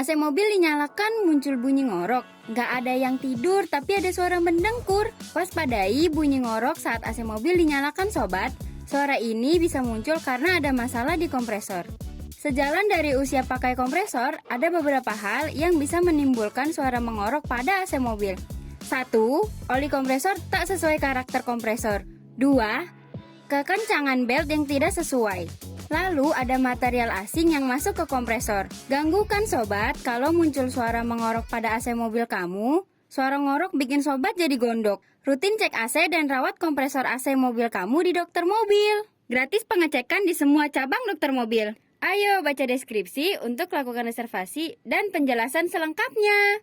AC mobil dinyalakan muncul bunyi ngorok. Nggak ada yang tidur tapi ada suara mendengkur. Waspadai bunyi ngorok saat AC mobil dinyalakan sobat. Suara ini bisa muncul karena ada masalah di kompresor. Sejalan dari usia pakai kompresor, ada beberapa hal yang bisa menimbulkan suara mengorok pada AC mobil. 1. Oli kompresor tak sesuai karakter kompresor. 2. Kekencangan belt yang tidak sesuai. Lalu ada material asing yang masuk ke kompresor. Ganggu kan sobat kalau muncul suara mengorok pada AC mobil kamu? Suara ngorok bikin sobat jadi gondok. Rutin cek AC dan rawat kompresor AC mobil kamu di dokter mobil. Gratis pengecekan di semua cabang dokter mobil. Ayo baca deskripsi untuk lakukan reservasi dan penjelasan selengkapnya.